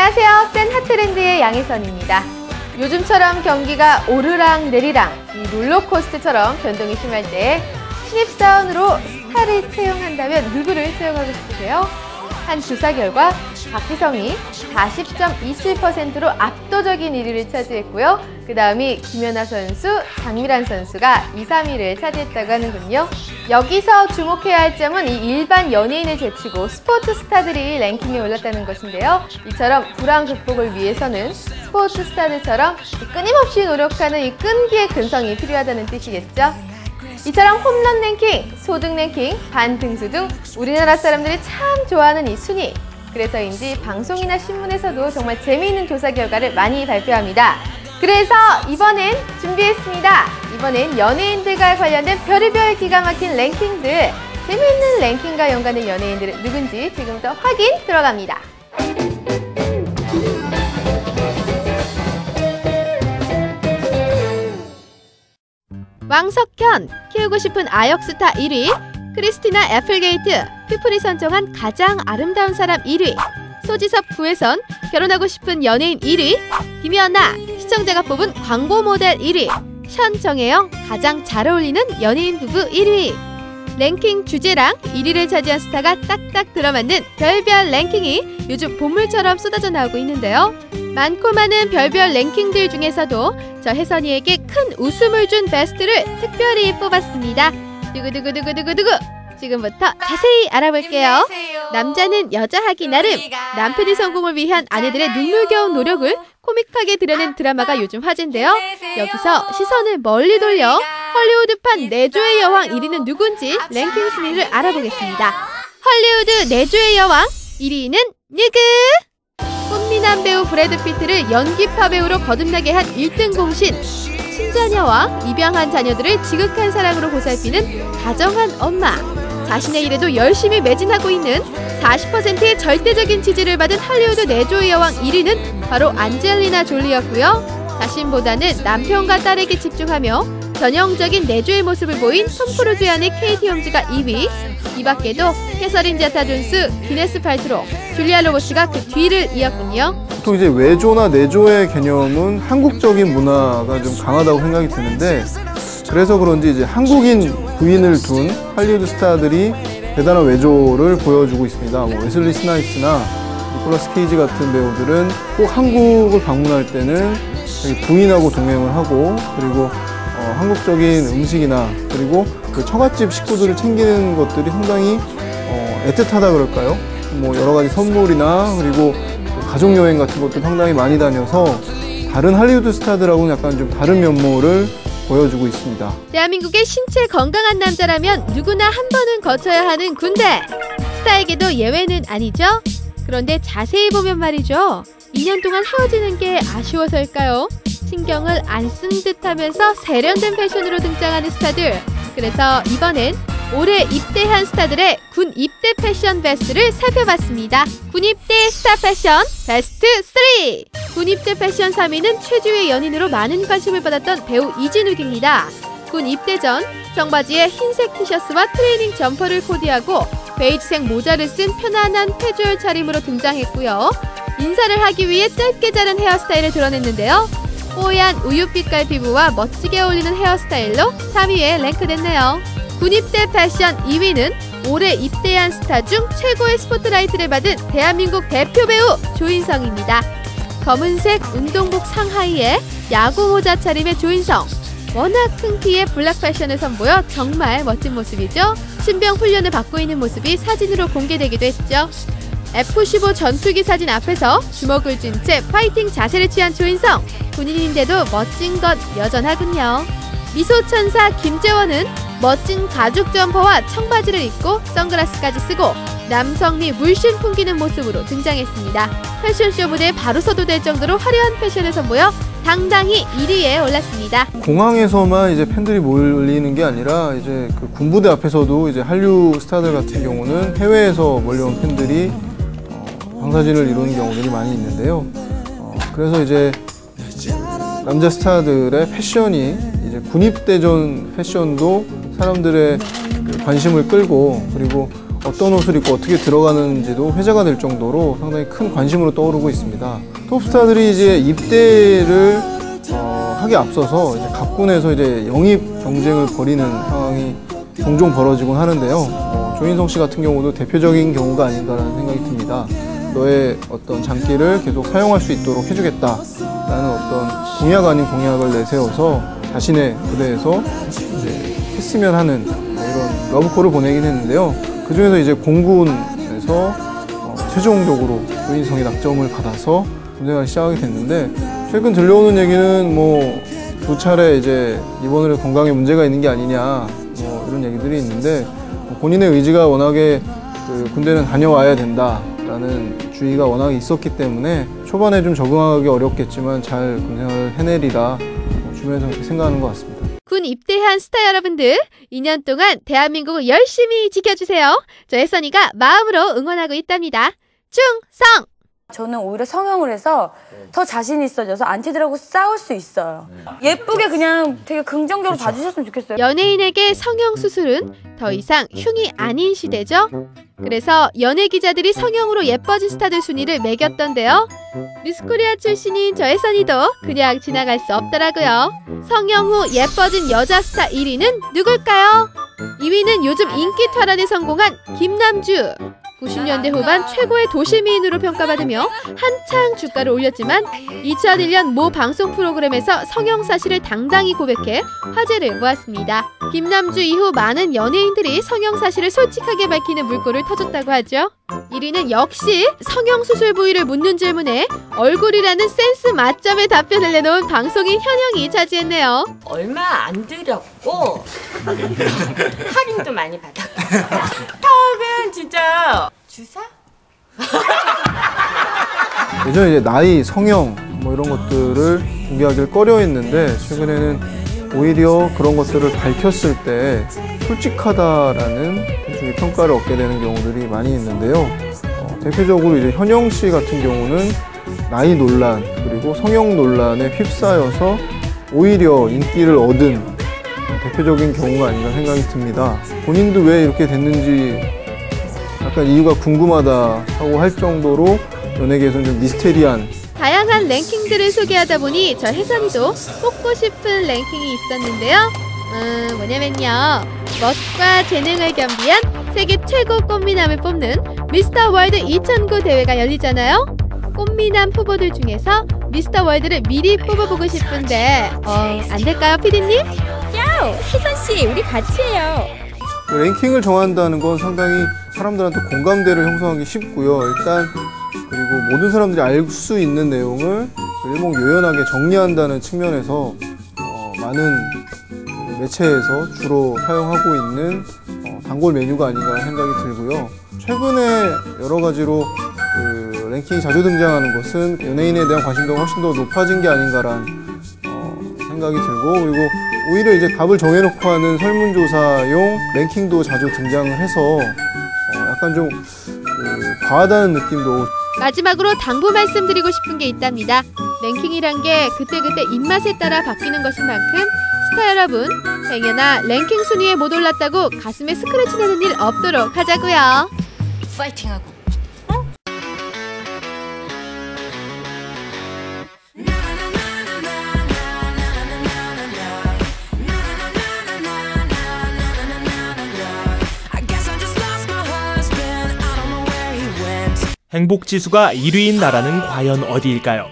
안녕하세요. 센 핫트렌드의 양혜선입니다. 요즘처럼 경기가 오르락 내리락, 이 롤러코스터처럼 변동이 심할 때 신입사원으로 스타를 채용한다면 누구를 채용하고 싶으세요? 한 조사 결과 박희성이 40.27%로 압도적인 1위를 차지했고요. 그 다음이 김연아 선수, 장미란 선수가 2, 3위를 차지했다고 하는군요. 여기서 주목해야 할 점은 이 일반 연예인을 제치고 스포츠 스타들이 랭킹에 올랐다는 것인데요. 이처럼 불황 극복을 위해서는 스포츠 스타들처럼 끊임없이 노력하는 이 끈기의 근성이 필요하다는 뜻이겠죠. 이처럼 홈런 랭킹, 소득 랭킹, 반등수 등 우리나라 사람들이 참 좋아하는 이 순위. 그래서인지 방송이나 신문에서도 정말 재미있는 조사 결과를 많이 발표합니다. 그래서 이번엔 준비했습니다. 이번엔 연예인들과 관련된 별의별 기가 막힌 랭킹들, 재미있는 랭킹과 연관된 연예인들은 누군지 지금부터 확인 들어갑니다. 왕석현, 키우고 싶은 아역스타 1위, 크리스티나 애플게이트, 피플이 선정한 가장 아름다운 사람 1위, 소지섭 구혜선, 결혼하고 싶은 연예인 1위, 김연아, 시청자가 뽑은 광고 모델 1위, 션 정혜영, 가장 잘 어울리는 연예인 부부 1위. 랭킹 주제랑 1위를 차지한 스타가 딱딱 들어맞는 별별 랭킹이 요즘 보물처럼 쏟아져 나오고 있는데요. 많고 많은 별별 랭킹들 중에서도 저 혜선이에게 큰 웃음을 준 베스트를 특별히 뽑았습니다. 두구두구두구두구두구! 지금부터 자세히 알아볼게요. 남자는 여자하기 나름, 남편의 성공을 위한 아내들의 눈물겨운 노력을 코믹하게 드러낸 드라마가 요즘 화제인데요. 여기서 시선을 멀리 돌려 헐리우드판 내조의 여왕 1위는 누군지 랭킹 순위를 알아보겠습니다. 헐리우드 내조의 여왕 1위는 누구? 꽃미남 배우 브래드 피트를 연기파 배우로 거듭나게 한 1등 공신, 친자녀와 입양한 자녀들을 지극한 사랑으로 보살피는 다정한 엄마, 자신의 일에도 열심히 매진하고 있는 40%의 절대적인 지지를 받은 할리우드 내조의 여왕 1위는 바로 안젤리나 졸리였고요. 자신보다는 남편과 딸에게 집중하며 전형적인 내조의 모습을 보인 톰 크루즈의 아내 케이티 홈즈가 2위, 이 밖에도 캐서린 제타 존스, 기네스 팔트로, 줄리아 로버츠가 그 뒤를 이었군요. 보통 이제 외조나 내조의 개념은 한국적인 문화가 좀 강하다고 생각이 드는데, 그래서 그런지 이제 한국인 부인을 둔 할리우드 스타들이 대단한 외조를 보여주고 있습니다. 뭐 웨슬리 스나이프스나 니콜라스 케이지 같은 배우들은 꼭 한국을 방문할 때는 부인하고 동행을 하고, 그리고 한국적인 음식이나 그리고 그 처갓집 식구들을 챙기는 것들이 상당히 애틋하다 그럴까요? 뭐 여러 가지 선물이나 그리고 가족 여행 같은 것도 상당히 많이 다녀서 다른 할리우드 스타들하고는 약간 좀 다른 면모를 보여주고 있습니다. 대한민국의 신체 건강한 남자라면 누구나 한 번은 거쳐야 하는 군대. 스타에게도 예외는 아니죠? 그런데 자세히 보면 말이죠. 2년 동안 헤어지는 게 아쉬워서일까요? 신경을 안 쓴 듯하면서 세련된 패션으로 등장하는 스타들. 그래서 이번엔 올해 입대한 스타들의 군 입대 패션 베스트를 살펴봤습니다. 군 입대 스타 패션 베스트 3! 군 입대 패션 3위는 최주의 연인으로 많은 관심을 받았던 배우 이진욱입니다. 군 입대 전 청바지에 흰색 티셔츠와 트레이닝 점퍼를 코디하고 베이지색 모자를 쓴 편안한 캐주얼 차림으로 등장했고요. 인사를 하기 위해 짧게 자른 헤어스타일을 드러냈는데요. 뽀얀 우유빛깔 피부와 멋지게 어울리는 헤어스타일로 3위에 랭크됐네요. 군입대 패션 2위는 올해 입대한 스타 중 최고의 스포트라이트를 받은 대한민국 대표 배우 조인성입니다. 검은색 운동복 상하이에 야구 모자 차림의 조인성. 워낙 큰 키에 블랙 패션을 선보여 정말 멋진 모습이죠. 신병 훈련을 받고 있는 모습이 사진으로 공개되기도 했죠. F-15 전투기 사진 앞에서 주먹을 쥔 채 파이팅 자세를 취한 조인성. 군인인데도 멋진 것 여전하군요. 미소천사 김재원은 멋진 가죽 점퍼와 청바지를 입고 선글라스까지 쓰고 남성미 물씬 풍기는 모습으로 등장했습니다. 패션쇼 무대에 바로 서도 될 정도로 화려한 패션을 선보여 당당히 1위에 올랐습니다. 공항에서만 이제 팬들이 몰리는 게 아니라 이제 그 군부대 앞에서도 이제 한류 스타들 같은 경우는 해외에서 몰려온 팬들이 방사진을 이루는 경우들이 많이 있는데요. 그래서 이제 남자 스타들의 패션이 이제 군입대 전 패션도 사람들의 관심을 끌고, 그리고 어떤 옷을 입고 어떻게 들어가는지도 회자가 될 정도로 상당히 큰 관심으로 떠오르고 있습니다. 톱스타들이 이제 입대를 하기 앞서서 이제 각군에서 이제 영입 경쟁을 벌이는 상황이 종종 벌어지곤 하는데요. 조인성 씨 같은 경우도 대표적인 경우가 아닌가라는 생각이 듭니다. 너의 어떤 장기를 계속 사용할 수 있도록 해주겠다라는 어떤 공약 아닌 공약을 내세워서 자신의 부대에서 이제 했으면 하는 이런 러브콜을 보내긴 했는데요. 그 중에서 이제 공군에서 최종적으로 조인성이 낙점을 받아서 군생활을 시작하게 됐는데, 최근 들려오는 얘기는 뭐 2차례 이제 입원을 건강에 문제가 있는 게 아니냐 뭐 이런 얘기들이 있는데, 본인의 의지가 워낙에 군대는 다녀와야 된다라는 주의가 워낙 있었기 때문에 초반에 좀 적응하기 어렵겠지만 잘 군생활을 해내리라 주변에서 그렇게 생각하는 것 같습니다. 군 입대한 스타 여러분들, 2년 동안 대한민국을 열심히 지켜주세요. 저 혜선이가 마음으로 응원하고 있답니다. 충성! 저는 오히려 성형을 해서 더 자신 있어져서 안티들하고 싸울 수 있어요. 예쁘게 그냥 되게 긍정적으로 봐주셨으면 좋겠어요. 연예인에게 성형 수술은 더 이상 흉이 아닌 시대죠. 그래서 연예 기자들이 성형으로 예뻐진 스타들 순위를 매겼던데요. 미스코리아 출신인 저 혜선이도 그냥 지나갈 수 없더라고요. 성형 후 예뻐진 여자 스타 1위는 누굴까요? 2위는 요즘 인기 탈환에 성공한 김남주. 90년대 후반 최고의 도시미인으로 평가받으며 한창 주가를 올렸지만 2001년 모 방송 프로그램에서 성형 사실을 당당히 고백해 화제를 모았습니다. 김남주 이후 많은 연예인들이 성형 사실을 솔직하게 밝히는 물꼬를 터줬다고 하죠. 1위는 역시 성형 수술 부위를 묻는 질문에 얼굴이라는 센스 만점의 답변을 내놓은 방송인 현영이 차지했네요. 얼마 안 들였고 할인도 많이 받았고 턱은 진짜 주사? 예전에 이제 나이, 성형 뭐 이런 것들을 공개하기를 꺼려했는데, 최근에는 오히려 그런 것들을 밝혔을 때 솔직하다라는 일종의 평가를 얻게 되는 경우들이 많이 있는데요. 대표적으로 이제 현영 씨 같은 경우는 나이 논란 그리고 성형 논란에 휩싸여서 오히려 인기를 얻은 대표적인 경우가 아닌가 생각이 듭니다. 본인도 왜 이렇게 됐는지 약간 이유가 궁금하다고 할 정도로 연예계에서는 좀 미스테리한 다양한 랭킹들을 소개하다 보니 저 혜선이도 뽑고 싶은 랭킹이 있었는데요. 뭐냐면요, 멋과 재능을 겸비한 세계 최고 꽃미남을 뽑는 미스터 월드 2009 대회가 열리잖아요. 꽃미남 후보들 중에서 미스터 월드를 미리 뽑아보고 싶은데 안 될까요, 피디님? 야우! 혜선씨, 우리 같이 해요. 랭킹을 정한다는 건 상당히 사람들한테 공감대를 형성하기 쉽고요. 일단 그리고 모든 사람들이 알 수 있는 내용을 일목요연하게 정리한다는 측면에서 많은 매체에서 주로 사용하고 있는 단골 메뉴가 아닌가 생각이 들고요. 최근에 여러 가지로 랭킹이 자주 등장하는 것은 연예인에 대한 관심도가 훨씬 더 높아진 게 아닌가라는 생각이 들고, 그리고 오히려 이제 답을 정해놓고 하는 설문조사용 랭킹도 자주 등장을 해서 약간 좀 과하다는 느낌도. 마지막으로 당부 말씀드리고 싶은 게 있답니다. 랭킹이란 게 그때그때 입맛에 따라 바뀌는 것인 만큼 스타 여러분, 행여나 랭킹 순위에 못 올랐다고 가슴에 스크래치 내는 일 없도록 하자고요. 파이팅하고. 행복지수가 1위인 나라는 과연 어디일까요?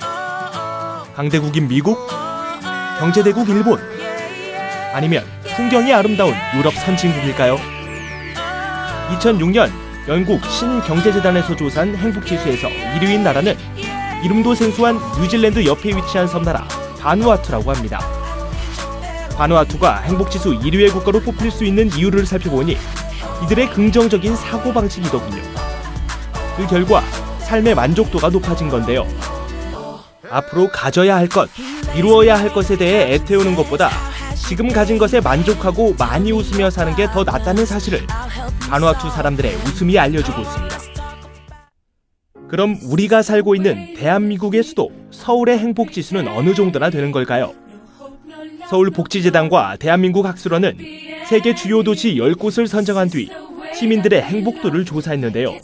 강대국인 미국? 경제대국 일본? 아니면 풍경이 아름다운 유럽 선진국일까요? 2006년 영국 신경제재단에서 조사한 행복지수에서 1위인 나라는 이름도 생소한 뉴질랜드 옆에 위치한 섬나라 바누아투라고 합니다. 바누아투가 행복지수 1위의 국가로 뽑힐 수 있는 이유를 살펴보니 이들의 긍정적인 사고방식이더군요. 그 결과 삶의 만족도가 높아진 건데요. 앞으로 가져야 할 것, 이루어야 할 것에 대해 애태우는 것보다 지금 가진 것에 만족하고 많이 웃으며 사는 게 더 낫다는 사실을 바누아투 사람들의 웃음이 알려주고 있습니다. 그럼 우리가 살고 있는 대한민국의 수도 서울의 행복지수는 어느 정도나 되는 걸까요? 서울복지재단과 대한민국학술원은 세계 주요 도시 10곳을 선정한 뒤 시민들의 행복도를 조사했는데요.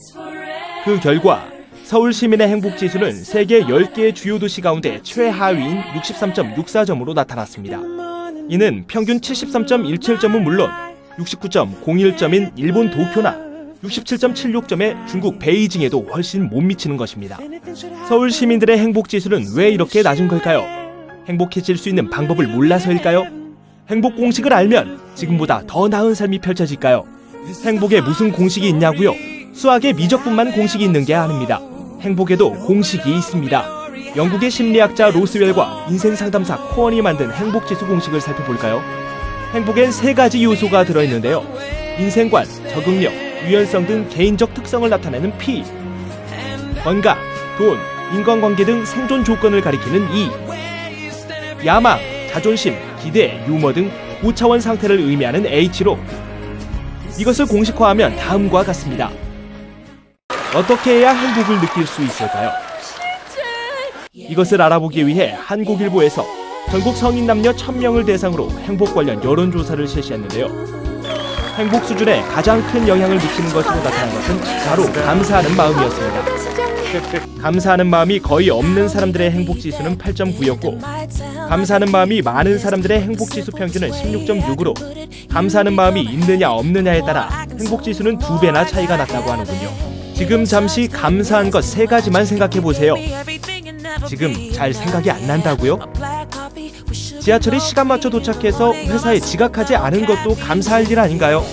그 결과 서울 시민의 행복지수는 세계 10개의 주요 도시 가운데 최하위인 63.64점으로 나타났습니다. 이는 평균 73.17점은 물론 69.01점인 일본 도쿄나 67.76점의 중국 베이징에도 훨씬 못 미치는 것입니다. 서울 시민들의 행복지수는 왜 이렇게 낮은 걸까요? 행복해질 수 있는 방법을 몰라서일까요? 행복 공식을 알면 지금보다 더 나은 삶이 펼쳐질까요? 행복에 무슨 공식이 있냐고요? 수학에 미적분만 공식이 있는 게 아닙니다. 행복에도 공식이 있습니다. 영국의 심리학자 로스웰과 인생상담사 코언이 만든 행복지수 공식을 살펴볼까요? 행복엔 3가지 요소가 들어있는데요. 인생관, 적응력, 유연성 등 개인적 특성을 나타내는 P, 건강, 돈, 인간관계 등 생존 조건을 가리키는 E, 야망, 자존심, 기대, 유머 등 고차원 상태를 의미하는 H로 이것을 공식화하면 다음과 같습니다. 어떻게 해야 행복을 느낄 수 있을까요? 이것을 알아보기 위해 한국일보에서 전국 성인 남녀 1000명을 대상으로 행복 관련 여론조사를 실시했는데요. 행복 수준에 가장 큰 영향을 미치는 것으로 나타난 것은 바로 감사하는 마음이었습니다. 감사하는 마음이 거의 없는 사람들의 행복지수는 8.9였고 감사하는 마음이 많은 사람들의 행복지수 평균은 16.6으로 감사하는 마음이 있느냐 없느냐에 따라 행복지수는 2배나 차이가 났다고 하는군요. 지금 잠시 감사한 것 3가지만 생각해보세요. 지금 잘 생각이 안 난다고요? 지하철이 시간 맞춰 도착해서 회사에 지각하지 않은 것도 감사할 일 아닌가요?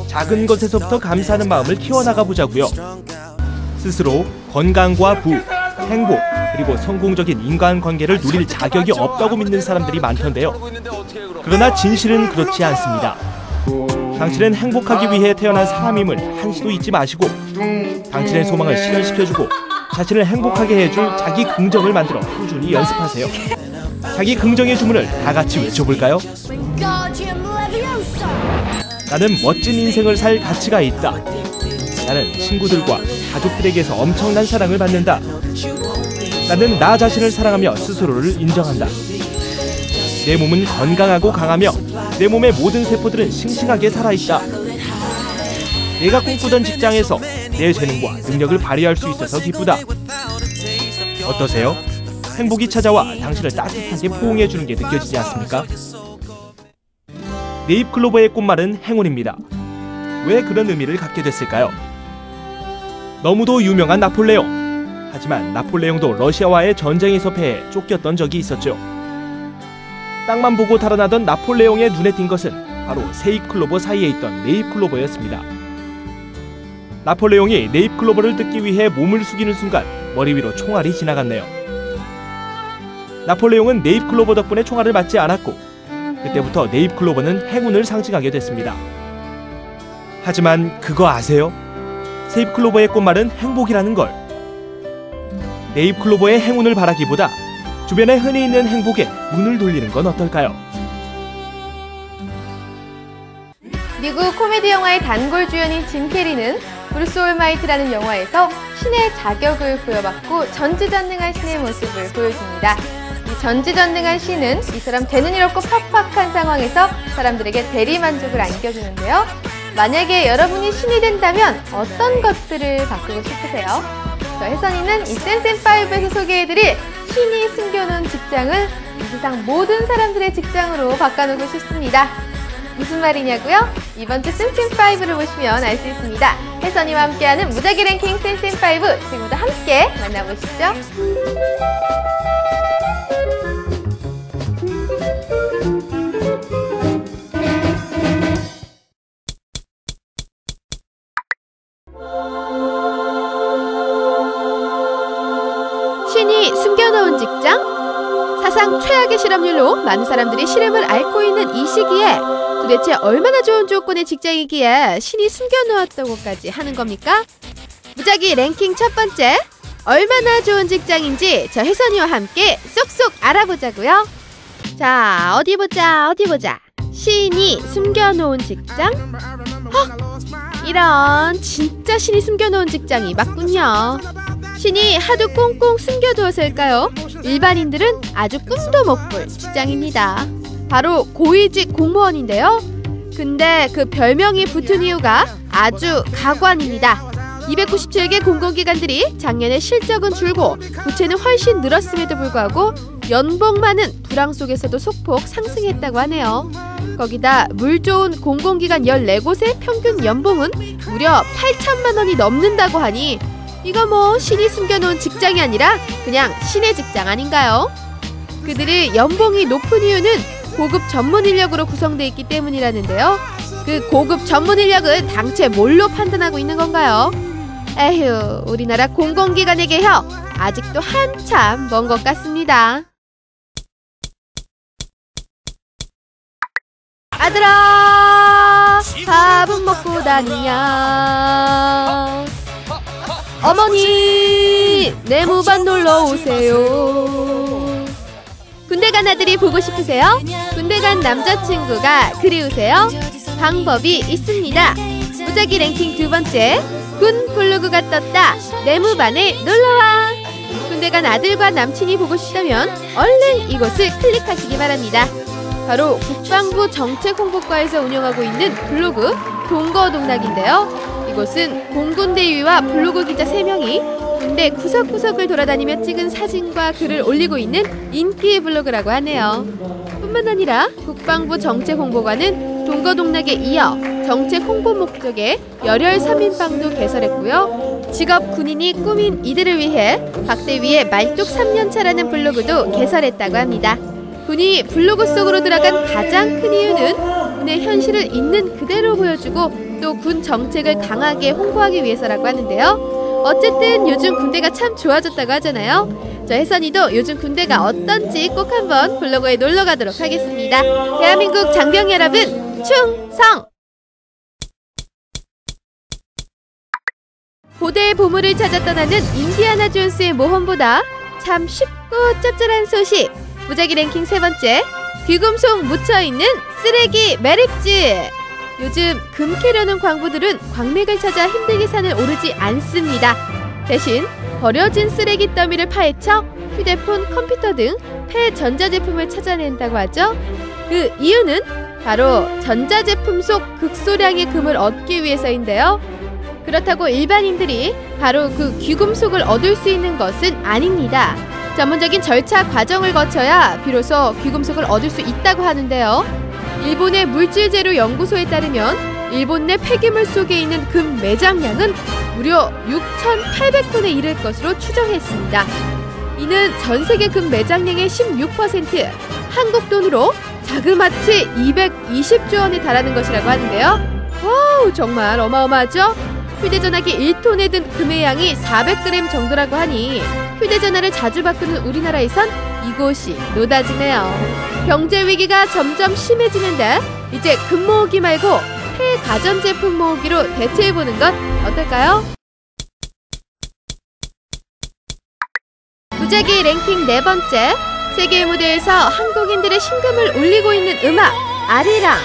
작은 것에서부터 감사하는 마음을 키워나가 보자고요. 스스로 건강과 부, 행복, 그리고 성공적인 인간관계를 누릴 자격이 없다고 믿는 사람들이 많던데요. 그러나 진실은 그렇지 않습니다. 당신은 행복하기 위해 태어난 사람임을 한시도 잊지 마시고 당신의 소망을 실현시켜주고 자신을 행복하게 해줄 자기 긍정을 만들어 꾸준히 연습하세요. 자기 긍정의 주문을 다 같이 외쳐볼까요? 나는 멋진 인생을 살 가치가 있다. 나는 친구들과 가족들에게서 엄청난 사랑을 받는다. 나는 나 자신을 사랑하며 스스로를 인정한다. 내 몸은 건강하고 강하며 내 몸의 모든 세포들은 싱싱하게 살아있다. 내가 꿈꾸던 직장에서 내 재능과 능력을 발휘할 수 있어서 기쁘다. 어떠세요? 행복이 찾아와 당신을 따뜻하게 포옹해주는 게 느껴지지 않습니까? 네잎클로버의 꽃말은 행운입니다. 왜 그런 의미를 갖게 됐을까요? 너무도 유명한 나폴레옹. 하지만 나폴레옹도 러시아와의 전쟁에서 패해 쫓겼던 적이 있었죠. 땅만 보고 달아나던 나폴레옹의 눈에 띈 것은 바로 세잎클로버 사이에 있던 네잎클로버였습니다. 나폴레옹이 네잎클로버를 뜯기 위해 몸을 숙이는 순간 머리 위로 총알이 지나갔네요. 나폴레옹은 네잎클로버 덕분에 총알을 맞지 않았고 그때부터 네잎클로버는 행운을 상징하게 됐습니다. 하지만 그거 아세요? 세잎클로버의 꽃말은 행복이라는 걸. 네잎클로버의 행운을 바라기보다 주변에 흔히 있는 행복에 눈을 돌리는 건 어떨까요? 미국 코미디 영화의 단골 주연인 짐 캐리는 브루스 올마이트라는 영화에서 신의 자격을 부여받고 전지전능한 신의 모습을 보여줍니다. 이 전지전능한 신은 이 사람 되는 일 없고 팍팍한 상황에서 사람들에게 대리만족을 안겨주는데요. 만약에 여러분이 신이 된다면 어떤 것들을 바꾸고 싶으세요? 저 혜선이는 이 센센5에서 소개해드릴 신이 숨겨놓은 직장을 이 세상 모든 사람들의 직장으로 바꿔놓고 싶습니다. 무슨 말이냐고요? 이번 주 센센5를 보시면 알 수 있습니다. 혜선이와 함께하는 무작위 랭킹 센센5 지금부터 함께 만나보시죠. 신이 숨겨놓은 직장? 사상 최악의 실업률로 많은 사람들이 실험을 앓고 있는 이 시기에 도대체 얼마나 좋은 조건의 직장이기에 신이 숨겨놓았다고까지 하는 겁니까? 무작위 랭킹 첫 번째, 얼마나 좋은 직장인지 저 혜선이와 함께 쏙쏙 알아보자고요. 자, 어디 보자. 신이 숨겨놓은 직장? 이런, 진짜 신이 숨겨놓은 직장이 맞군요. 신이 하도 꽁꽁 숨겨두었을까요? 일반인들은 아주 꿈도 못 꿀 직장입니다. 바로 고위직 공무원인데요. 근데 그 별명이 붙은 이유가 아주 가관입니다. 297개 공공기관들이 작년에 실적은 줄고 부채는 훨씬 늘었음에도 불구하고 연봉만은 불황 속에서도 소폭 상승했다고 하네요. 거기다 물 좋은 공공기관 14곳의 평균 연봉은 무려 8천만 원이 넘는다고 하니 이거 뭐 신이 숨겨놓은 직장이 아니라 그냥 신의 직장 아닌가요? 그들의 연봉이 높은 이유는 고급 전문 인력으로 구성되어 있기 때문이라는데요. 그 고급 전문 인력은 당최 뭘로 판단하고 있는 건가요? 에휴, 우리나라 공공기관의 개혁 아직도 한참 먼 것 같습니다. 아들아, 밥은 먹고 다니냐? 어머니, 내무반 놀러 오세요. 군대 간 아들이 보고 싶으세요? 군대 간 남자친구가 그리우세요? 방법이 있습니다. 무작위 랭킹 2번째, 군 블로그가 떴다. 내무반에 놀러와. 군대 간 아들과 남친이 보고 싶다면 얼른 이곳을 클릭하시기 바랍니다. 바로 국방부 정책홍보과에서 운영하고 있는 블로그 동거동락인데요. 이곳은 공군대위와 블로그 기자 3명이 군대 구석구석을 돌아다니며 찍은 사진과 글을 올리고 있는 인기 블로그라고 하네요. 뿐만 아니라 국방부 정책홍보관은 동거동락에 이어 정책 홍보 목적의 열혈 3인방도 개설했고요. 직업 군인이 꾸민 이들을 위해 박대위의 말뚝 3년차라는 블로그도 개설했다고 합니다. 군이 블로그 속으로 들어간 가장 큰 이유는 군의 현실을 있는 그대로 보여주고 또 군 정책을 강하게 홍보하기 위해서라고 하는데요. 어쨌든 요즘 군대가 참 좋아졌다고 하잖아요. 저 혜선이도 요즘 군대가 어떤지 꼭 한번 블로그에 놀러 가도록 하겠습니다. 대한민국 장병 여러분, 충성! 고대의 보물을 찾아 떠나는 인디아나 존스의 모험보다 참 쉽고 짭짤한 소식. 무작위 랭킹 3번째, 귀금속 묻혀있는 쓰레기 매립지. 요즘 금 캐려는 광부들은 광맥을 찾아 힘들게 산을 오르지 않습니다. 대신 버려진 쓰레기 더미를 파헤쳐 휴대폰, 컴퓨터 등 폐전자제품을 찾아낸다고 하죠. 그 이유는 바로 전자제품 속 극소량의 금을 얻기 위해서인데요. 그렇다고 일반인들이 바로 그 귀금속을 얻을 수 있는 것은 아닙니다. 전문적인 절차 과정을 거쳐야 비로소 귀금속을 얻을 수 있다고 하는데요. 일본의 물질재료 연구소에 따르면 일본 내 폐기물 속에 있는 금 매장량은 무려 6,800톤에 이를 것으로 추정했습니다. 이는 전 세계 금 매장량의 16%, 한국 돈으로 자그마치 220조 원에 달하는 것이라고 하는데요. 와우, 정말 어마어마하죠? 휴대전화기 1톤에 든 금의 양이 400g 정도라고 하니 휴대전화를 자주 바꾸는 우리나라에선 이곳이 노다지네요. 경제 위기가 점점 심해지는데 이제 금 모으기 말고 폐가전제품 모으기로 대체해보는 건 어떨까요? 무작위 랭킹 4번째, 세계의 무대에서 한국인들의 심금을 울리고 있는 음악 아리랑.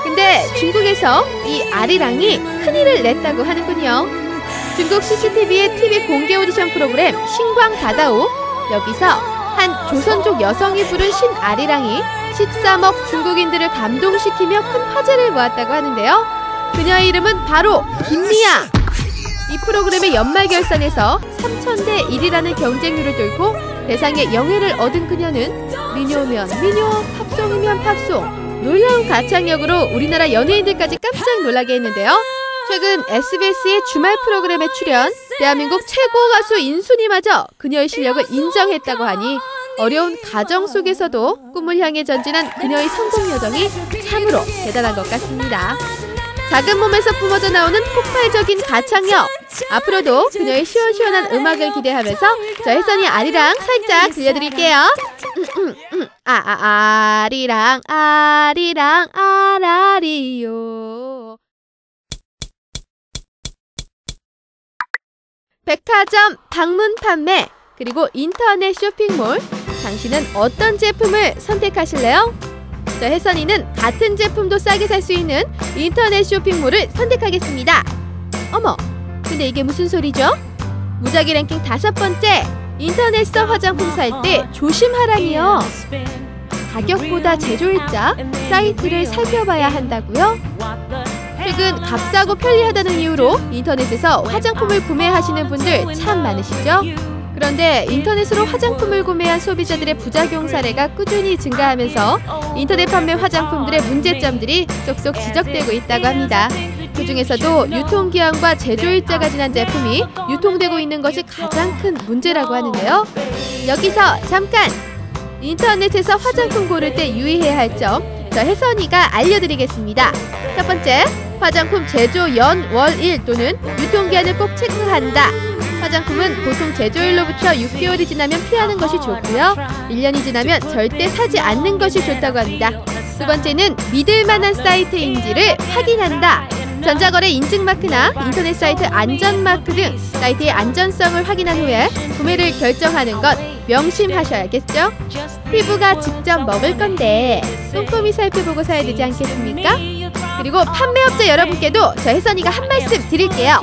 근데 중국에서 이 아리랑이 큰일을 냈다고 하는군요. 중국 CCTV의 TV 공개 오디션 프로그램 신광다다오, 여기서 한 조선족 여성이 부른 신 아리랑이 13억 중국인들을 감동시키며 큰 화제를 모았다고 하는데요. 그녀의 이름은 바로 김미아. 이 프로그램의 연말 결산에서 3,000대 1이라는 경쟁률을 뚫고 대상의 영예를 얻은 그녀는 미녀면 미녀, 팝송이면 팝송, 놀라운 가창력으로 우리나라 연예인들까지 깜짝 놀라게 했는데요. 최근 SBS의 주말 프로그램에 출연, 대한민국 최고 가수 인순이마저 그녀의 실력을 인정했다고 하니 어려운 가정 속에서도 꿈을 향해 전진한 그녀의 성공 여정이 참으로 대단한 것 같습니다. 작은 몸에서 뿜어져 나오는 폭발적인 가창력, 앞으로도 그녀의 시원시원한 음악을 기대하면서 저 혜선이 아리랑 살짝 들려드릴게요. 아리랑 아리랑 아라리요. 백화점 방문 판매, 그리고 인터넷 쇼핑몰, 당신은 어떤 제품을 선택하실래요? 저 혜선이는 같은 제품도 싸게 살 수 있는 인터넷 쇼핑몰을 선택하겠습니다. 어머, 근데 이게 무슨 소리죠? 무작위 랭킹 5번째, 인터넷에서 화장품 살 때 조심하라니요. 가격보다 제조일자, 사이트를 살펴봐야 한다고요? 최근 값싸고 편리하다는 이유로 인터넷에서 화장품을 구매하시는 분들 참 많으시죠? 그런데 인터넷으로 화장품을 구매한 소비자들의 부작용 사례가 꾸준히 증가하면서 인터넷 판매 화장품들의 문제점들이 쏙쏙 지적되고 있다고 합니다. 그 중에서도 유통기한과 제조일자가 지난 제품이 유통되고 있는 것이 가장 큰 문제라고 하는데요. 여기서 잠깐! 인터넷에서 화장품 고를 때 유의해야 할 점, 저 혜선이가 알려드리겠습니다. 첫 번째, 화장품 제조 연, 월, 일 또는 유통기한을 꼭 체크한다. 화장품은 보통 제조일로부터 6개월이 지나면 피하는 것이 좋고요. 1년이 지나면 절대 사지 않는 것이 좋다고 합니다. 두 번째는 믿을만한 사이트인지를 확인한다. 전자거래 인증마크나 인터넷 사이트 안전마크 등 사이트의 안전성을 확인한 후에 구매를 결정하는 것 명심하셔야겠죠? 피부가 직접 먹을 건데 꼼꼼히 살펴보고 사야 되지 않겠습니까? 그리고 판매업자 여러분께도 저 혜선이가 한 말씀 드릴게요.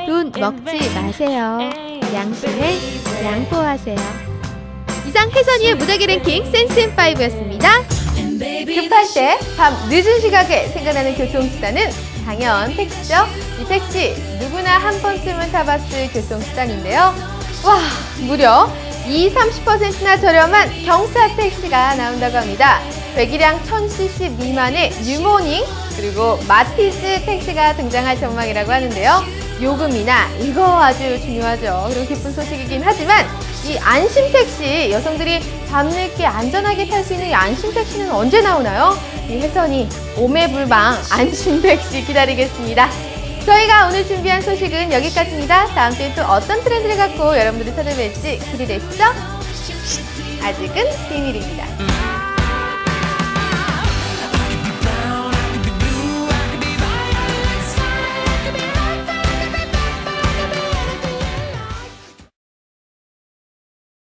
돈 먹지 마세요. 양심을 양보하세요. 이상 혜선이의 무작위 랭킹 센스앤5였습니다. 급할 때 밤 늦은 시각에 생각나는 교통수단은 당연 택시죠. 이 택시 누구나 한 번쯤은 타봤을 교통수단인데요. 와, 무려 30%나 저렴한 경사 택시가 나온다고 합니다. 배기량 1000cc 미만의 뉴모닝 그리고 마티즈 택시가 등장할 전망이라고 하는데요. 요금이나 이거 아주 중요하죠. 그리고 기쁜 소식이긴 하지만 이 안심택시, 여성들이 밤늦게 안전하게 탈 수 있는 이 안심택시는 언제 나오나요? 이 혜선이 오매불망 안심택시 기다리겠습니다. 저희가 오늘 준비한 소식은 여기까지입니다. 다음 주에 또 어떤 트렌드를 갖고 여러분들이 찾아뵐지 기대되시죠? 아직은 비밀입니다.